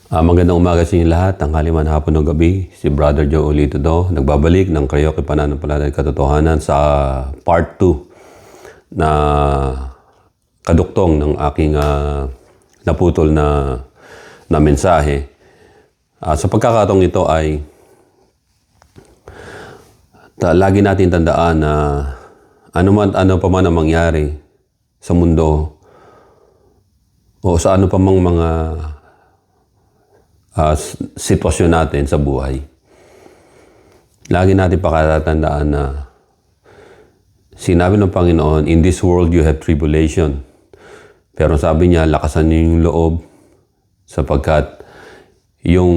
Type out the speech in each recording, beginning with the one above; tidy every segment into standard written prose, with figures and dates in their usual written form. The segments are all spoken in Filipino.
Magandang umaga sa inyo lahat, tanghali man, hapon o gabi. Si Brother Joe ulit ito, nagbabalik ng Karaoke Pananampalataya at Katotohanan sa part 2 na kaduktong ng aking naputol na mensahe. Sa pagkakataong ito ay lagi natin tandaan na ano pa man ang mangyari sa mundo o sa ano pa mang mga sitwasyon natin sa buhay. Lagi natin pakatatandaan na sinabi ng Panginoon, in this world you have tribulation. Pero sabi niya, lakasan niyo yung loob sapagkat yung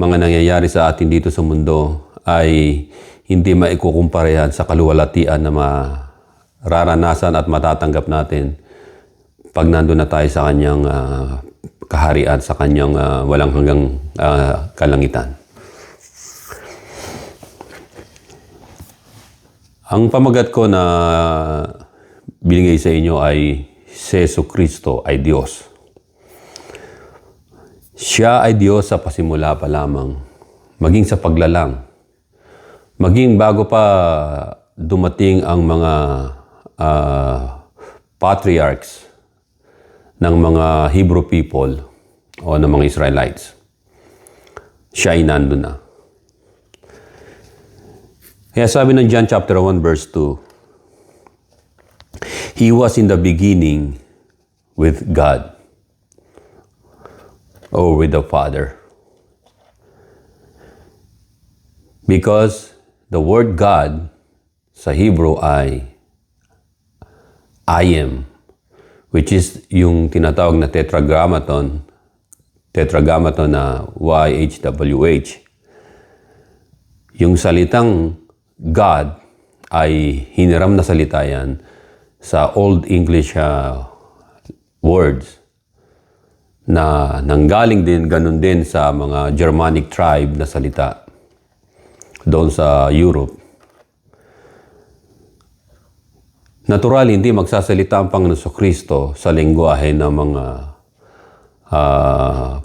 mga nangyayari sa atin dito sa mundo ay hindi maikukumparehan sa kaluwalhatian na mararanasan at matatanggap natin pag nandun na tayo sa kanyang kaharian, sa kanyang walang hanggang kalangitan. Ang pamagat ko na binigay sa inyo ay si Jesucristo ay Diyos. Siya ay Diyos sa pasimula pa lamang, maging sa paglalang, maging bago pa dumating ang mga patriarchs ng mga Hebrew people o ng mga Israelites. Siya ay nandun na. Kaya sabi ng John chapter 1 verse 2, He was in the beginning with God or with the Father. Because the word God sa Hebrew ay I am, which is yung tinatawag na tetragrammaton na YHWH. Yung salitang God ay hiniram na salita yan sa Old English words na nanggaling din, ganun din sa mga Germanic tribe na salita doon sa Europe. Natural, hindi magsasalita ang Panginoon Kristo sa lengguwahe ng mga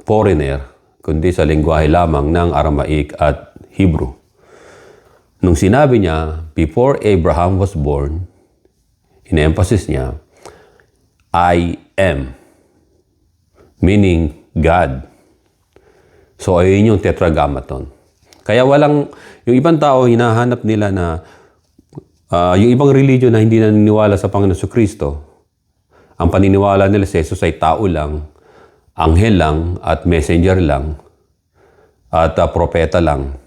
foreigner, kundi sa lengguwahe lamang ng Aramaic at Hebrew. Nung sinabi niya, before Abraham was born, in-emphasis niya, I am, meaning God. So, ayun yung tetragrammaton. Kaya yung ibang tao, hinahanap nila na yung ibang religion na hindi naniniwala sa Panginoon Kristo, ang paniniwala nila si Jesus ay tao lang, anghel lang, at messenger lang, at propeta lang.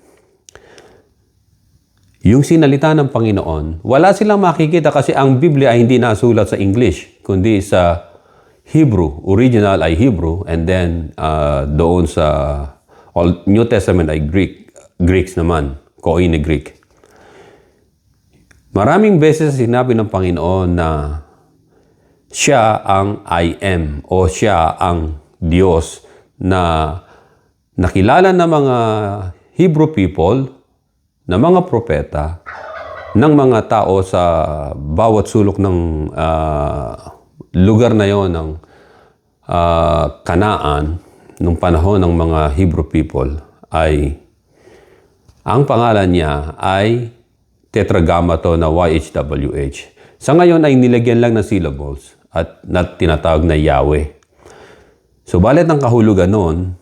Yung sinalita ng Panginoon, wala silang makikita kasi ang Biblia ay hindi nasulat sa English, kundi sa Hebrew. Original ay Hebrew, and then doon sa New Testament ay Greeks naman, Koine Greek. Maraming beses sinabi ng Panginoon na siya ang I am o siya ang Diyos na nakilala ng mga Hebrew people, ng mga propeta, ng mga tao sa bawat sulok ng lugar na yon ng Kanaan nung panahon ng mga Hebrew people ay ang pangalan niya ay tetragrammaton na YHWH. Sa ngayon ay nilagyan lang ng syllables at tinatawag na Yahweh. So, balit ng kahulugan noon,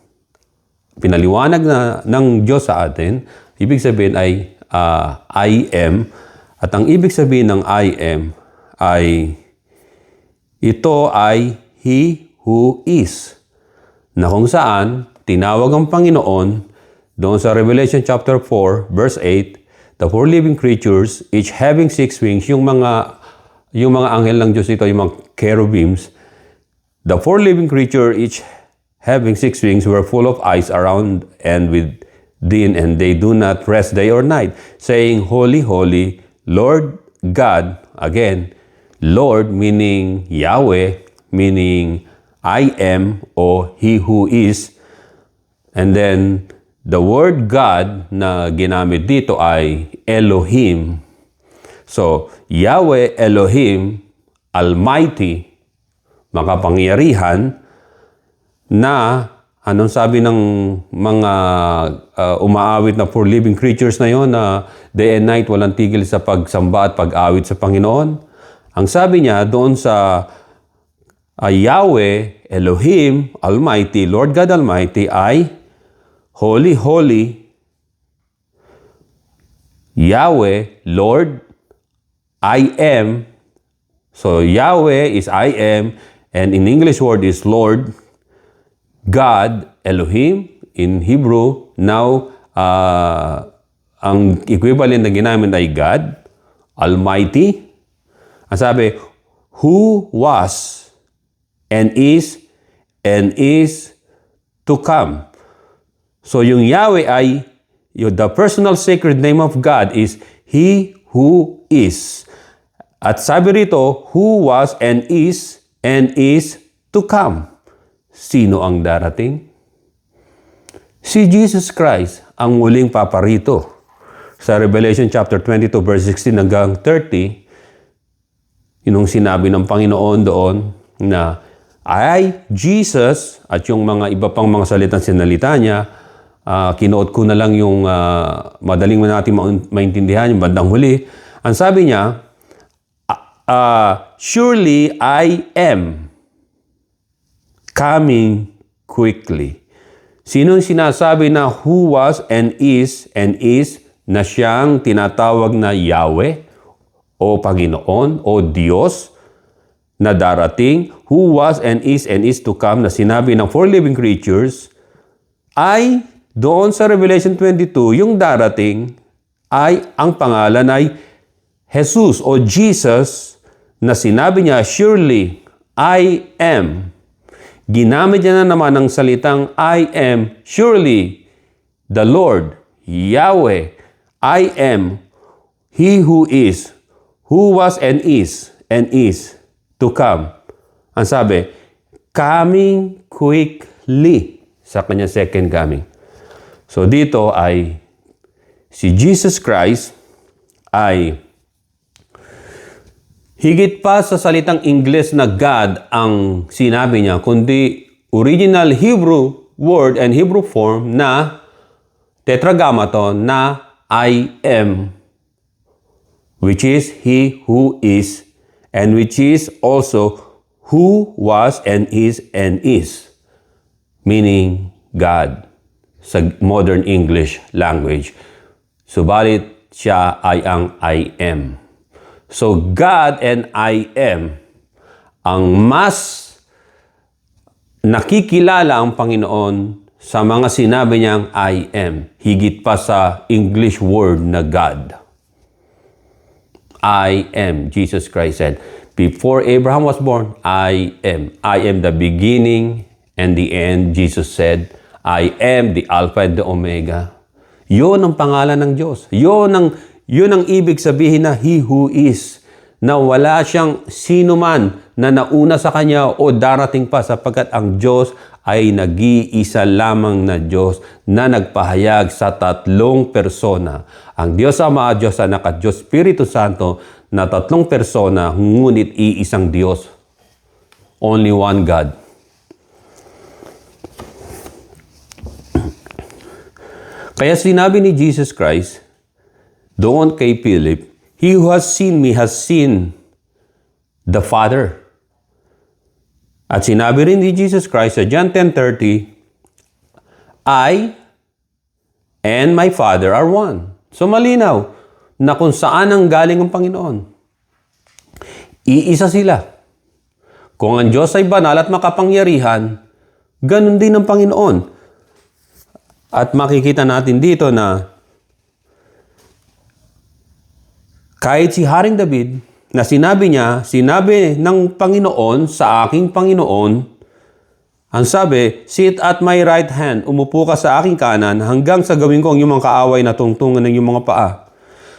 pinaliwanag na ng Diyos sa atin, ibig sabihin ay I am, at ang ibig sabihin ng I am ay ito ay He who is, na kung saan tinawag ang Panginoon doon sa Revelation chapter 4 verse 8, the four living creatures, each having six wings, yung mga anghel ng Diyos ito, yung mga cherubims, the four living creatures, each having six wings, were full of eyes around and within, and they do not rest day or night, saying, Holy, holy, Lord God, again, Lord meaning Yahweh, meaning I am, o He who is, and then the word God na ginamit dito ay Elohim. So, Yahweh Elohim, Almighty, makapangyarihan, na Anong sabi ng mga umaawit na for living creatures na yon na day and night walang tigil sa pagsamba at pag-awit sa Panginoon? Ang sabi niya doon sa Yahweh, Elohim, Almighty, Lord God Almighty ay Holy, Holy, Yahweh, Lord, I am. So Yahweh is I am, and in English word is Lord, God, Elohim, in Hebrew. Now, ang equivalent na ginamit ay God, Almighty. Ang sabi, who was and is to come. So yung Yahweh ay, the personal sacred name of God is He who is. At sabi rito, who was and is to come. Sino ang darating? Si Jesus Christ ang muling paparito. Sa Revelation chapter 22 verse 16 hanggang 30, yun sinabi ng Panginoon doon na ay Jesus at yung mga iba pang mga salitang sinalita niya, kinuot ko na lang yung madaling natin maintindihan yung bandang huli. Ang sabi niya, surely I am coming quickly. Sino sinasabi na who was and is na siyang tinatawag na Yahweh o Panginoon o Diyos na darating, who was and is to come na sinabi ng four living creatures ay doon sa Revelation 22, yung darating ay ang pangalan ay Jesus o Jesus na sinabi niya, surely I am. Ginamit niya na naman ang salitang I am, surely the Lord, Yahweh, I am, He who is, who was and is to come. Ang sabi, coming quickly sa kanya second coming. So dito ay si Jesus Christ ay higit pa sa salitang Ingles na God ang sinabi niya, kundi original Hebrew word and Hebrew form na tetragrammaton na I am, which is He who is, and which is also who was and is, meaning God sa modern English language. Subalit siya ay ang I am. So God and I am ang mas nakikilala ang Panginoon sa mga sinabi niyang I am, higit pa sa English word na God. I am, Jesus Christ said. Before Abraham was born, I am. I am the beginning and the end, Jesus said. I am the Alpha and the Omega. Yun ang pangalan ng Diyos. Yun ang ibig sabihin na He who is. Na wala siyang sino man na nauna sa Kanya o darating pa sapagkat ang Diyos ay nag-iisa lamang na Diyos na nagpahayag sa tatlong persona. Ang Diyos Ama, Diyos Anak at Diyos Espiritu Santo na tatlong persona, ngunit iisang Diyos. Only one God. Kaya sinabi ni Jesus Christ doon kay Philip, He who has seen me has seen the Father. At sinabi rin ni Jesus Christ sa John 10:30, I and my Father are one. So malinaw na kung saan ang galing ang Panginoon. Iisa sila. Kung ang Diyos ay banal at makapangyarihan, ganun din ang Panginoon. At makikita natin dito na kahit si Haring David, na sinabi ng Panginoon sa aking Panginoon, ang sabi, sit at my right hand, umupo ka sa aking kanan, hanggang sa gawin ko ang iyong mga kaaway na tungtungan ng iyong mga paa.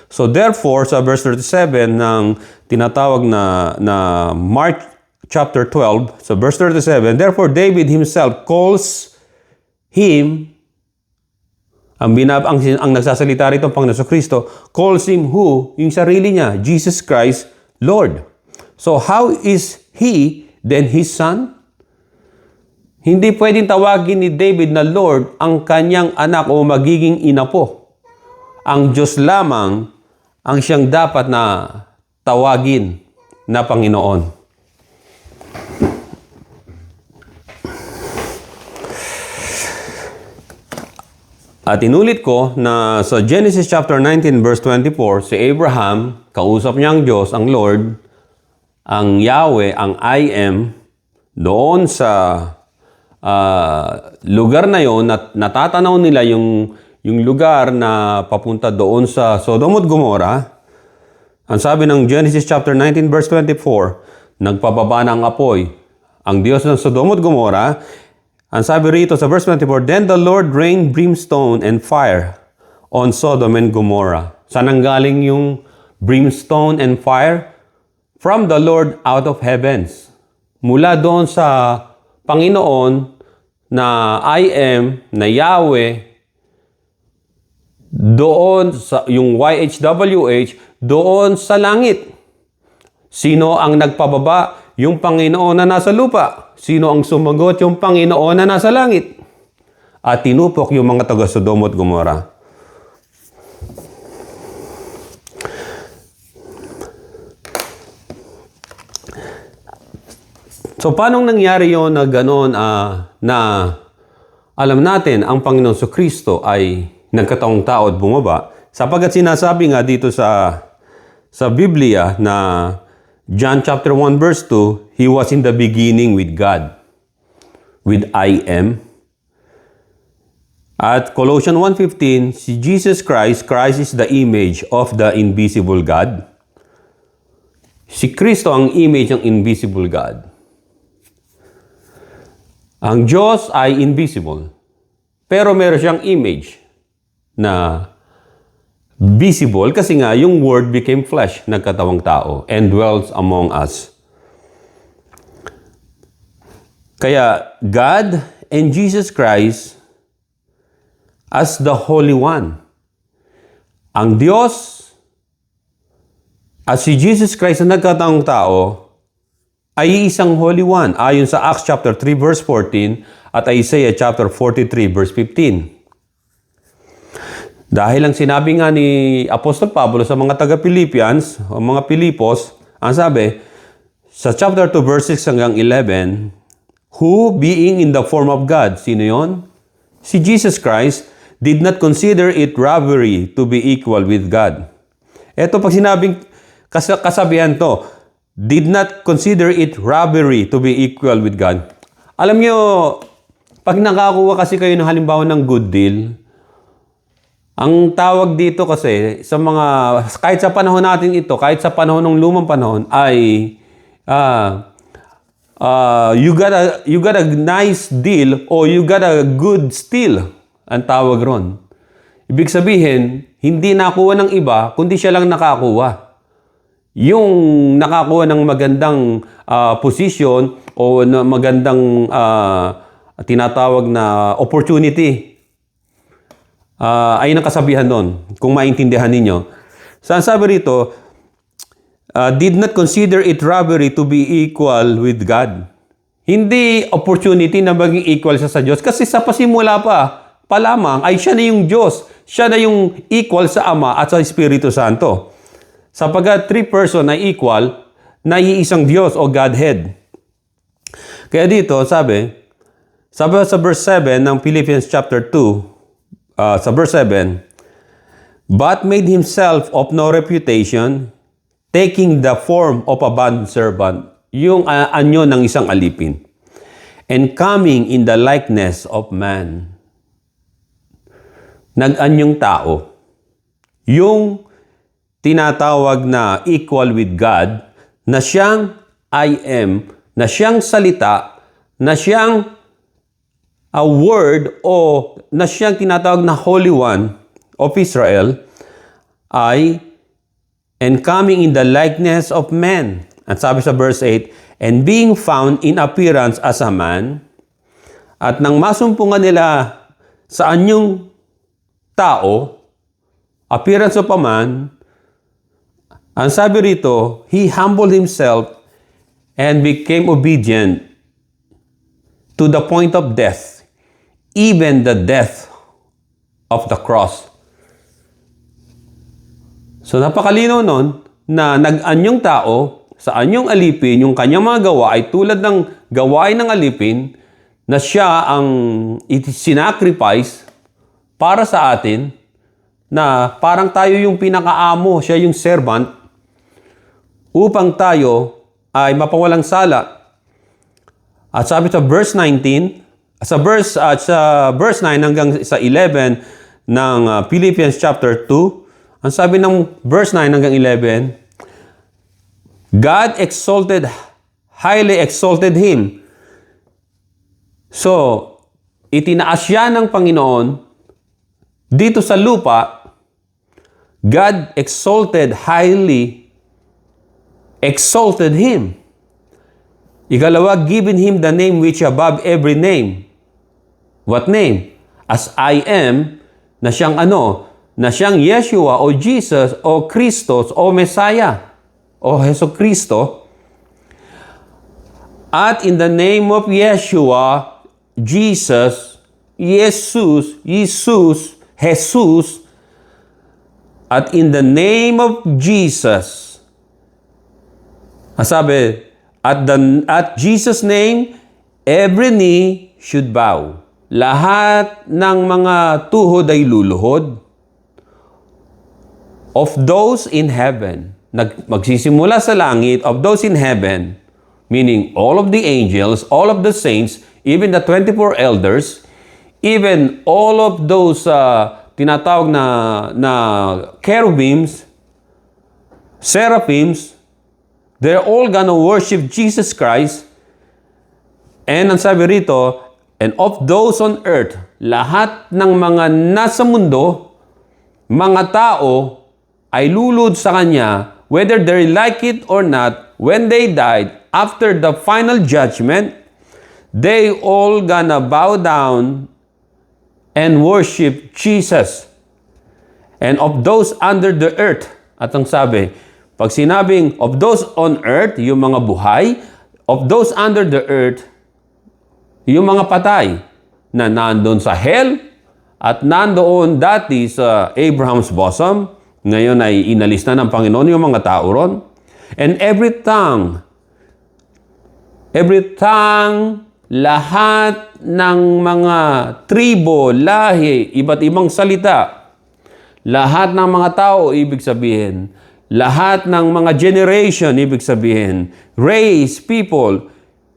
So therefore, sa verse 37 ng tinatawag na Mark chapter 12, sa verse 37, therefore David himself calls him, ang nagsasalita rito ang Panginoon Kristo, calls him who? Yung sarili niya, Jesus Christ, Lord. So how is He then His Son? Hindi pwedeng tawagin ni David na Lord ang kanyang anak o magiging ina po. Ang Diyos lamang ang siyang dapat na tawagin na Panginoon. At inulit ko na sa Genesis chapter 19 verse 24, si Abraham, kausap niya ang Diyos, ang Lord, ang Yahweh, ang I am, doon sa lugar na yon, natatanaw nila yung lugar na papunta doon sa Sodom at Gomorrah. Ang sabi ng Genesis chapter 19 verse 24, nagpababa ng apoy ang Diyos ng Sodom at Gomorrah. Ang sabi rito sa verse 24, Then the Lord rained brimstone and fire on Sodom and Gomorrah. Saan nanggaling yung brimstone and fire? From the Lord out of heavens. Mula doon sa Panginoon na I am, na Yahweh, doon sa yung YHWH, doon sa langit. Sino ang nagpababa? Yung Panginoon na nasa lupa. Sino ang sumagot? Yung Panginoon na nasa langit. At tinupok yung mga taga Sodom at Gomorrah. So, paano nangyari yun na gano'n na alam natin ang Panginoon Kristo ay nagkataong tao at bumaba? Sapagkat sinasabi nga dito sa Biblia na John chapter 1 verse 2, He was in the beginning with God, with I am. At Colossians 1:15, si Jesus Christ is the image of the invisible God. Si Kristo ang image ng invisible God. Ang Diyos ay invisible, pero meron siyang image na visible kasi nga yung Word became flesh, nagkatawang tao, and dwells among us. Kaya God and Jesus Christ as the Holy One. Ang Diyos at si Jesus Christ na nagkataong tao ay isang Holy One ayon sa Acts chapter 3 verse 14 at Isaiah chapter 43 verse 15. Dahil ang sinabi nga ni Apostol Pablo sa mga taga-Philippians, o mga Pilipos, ang sabi, sa chapter 2, verse 6 hanggang 11, who being in the form of God, sino yon? Si Jesus Christ did not consider it robbery to be equal with God. Ito pag sinabing kasabihan to, did not consider it robbery to be equal with God. Alam nyo, pag nakakuha kasi kayo ng halimbawa ng good deal, ang tawag dito kasi sa mga, kahit sa panahon natin ito, kahit sa panahon ng lumang panahon, ay you got a nice deal or you got a good steal. Ang tawag ron. Ibig sabihin, hindi nakuha ng iba, kundi siya lang nakakuha. Yung nakakuha ng magandang position o na magandang tinatawag na opportunity, ay nakasabihan doon, kung maintindihan ninyo. Saan sabi rito, did not consider it robbery to be equal with God. Hindi opportunity na maging equal sa Diyos. Kasi sa pasimula pa lamang, ay siya na yung Diyos. Siya na yung equal sa Ama at sa Espiritu Santo. Sapagkat 3 person ay equal na iisang Diyos o Godhead. Kaya dito, sabi sa verse 7 ng Philippians chapter 2, sa verse 7, but made himself of no reputation, taking the form of a bondservant, yung anyo ng isang alipin, and coming in the likeness of man. Nag-anyong tao. Yung tinatawag na equal with God, na siyang I am, na siyang salita, na siyang a word o na siyang tinatawag na Holy One of Israel ay and coming in the likeness of man. At sabi sa verse 8, and being found in appearance as a man, at nang masumpungan nila sa anyong tao, appearance of a man, ang sabi rito, he humbled himself and became obedient to the point of death, even the death of the cross. So napakalinaw nun na nag-anyong tao sa anyong alipin, yung kanyang mga gawa ay tulad ng gawain ng alipin na siya ang sinacrifice para sa atin, na parang tayo yung pinakaamo, siya yung servant, upang tayo ay mapawalang sala. At sabi sa verse 19, sa verse 9 hanggang sa 11 ng Philippians chapter 2, ang sabi ng verse 9 hanggang 11, God highly exalted Him. So, itinaas siya ng Panginoon dito sa lupa. God highly exalted Him. Ikalawa, given Him the name which above every name. What name? As I am, na siyang ano? Na siyang Yeshua o Jesus o Christos o Messiah o Heso Kristo. At in the name of Yeshua, Jesus, at in the name of Jesus, sabi, at Jesus' name, every knee should bow. Lahat ng mga tuhod ay luluhod. Of those in heaven, magsisimula sa langit, of those in heaven, meaning all of the angels, all of the saints, even the 24 elders, even all of those tinatawag na cherubims, seraphims, they're all gonna worship Jesus Christ. And ang sabi rito, and of those on earth, lahat ng mga nasa mundo, mga tao, ay lulod sa Kanya, whether they like it or not, when they died, after the final judgment, they all gonna bow down and worship Jesus. And of those under the earth, at ang sabi, pag sinabing of those on earth, yung mga buhay, of those under the earth, yung mga patay na nandoon sa hell at nandoon dati sa Abraham's bosom, ngayon ay inalis na ng Panginoon yung mga tao ron. And every tongue, lahat ng mga tribo, lahi, iba't ibang salita, lahat ng mga tao, ibig sabihin, lahat ng mga generation, ibig sabihin, race, people,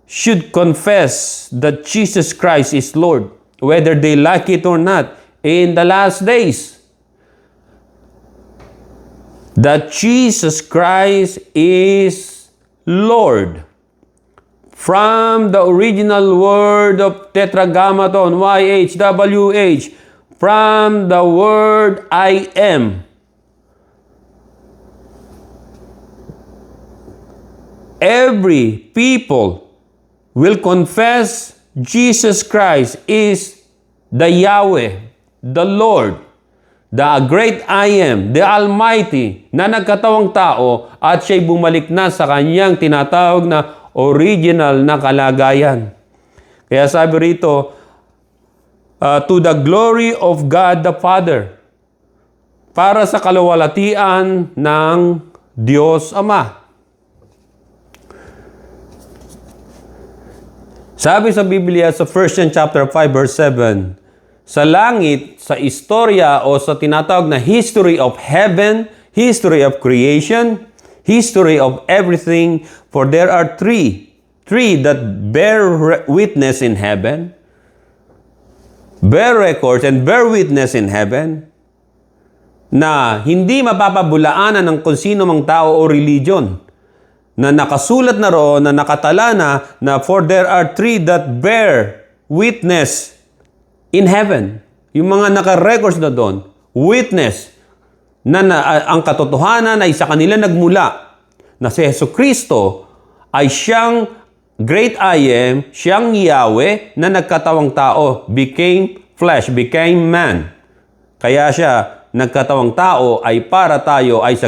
should confess that Jesus Christ is Lord, whether they like it or not, in the last days. That Jesus Christ is Lord. From the original word of Tetragrammaton, YHWH, from the word I am. Every people will confess Jesus Christ is the Yahweh, the Lord, the great I am, the Almighty, na nagkatawang tao at siya'y bumalik na sa kanyang tinatawag na original na kalagayan. Kaya sabi rito, to the glory of God the Father, para sa kaluwalhatian ng Diyos Ama. Sabi sa Biblia sa 1 John chapter 5 verse 7, sa langit, sa istorya o sa tinatawag na history of heaven, history of creation, history of everything, for there are three that bear witness in heaven, bear records and bear witness in heaven, na hindi mapapabulaanan ng kung sino mang tao o religion, na nakasulat na roon, na nakatala na for there are three that bear witness in heaven. Yung mga naka-records na doon, witness, na ang katotohanan ay sa kanila nagmula, na si Heso Kristo ay siyang great I am, siyang Yahweh na nagkatawang tao, became flesh, became man. Kaya siya nagkatawang tao ay para tayo ay sa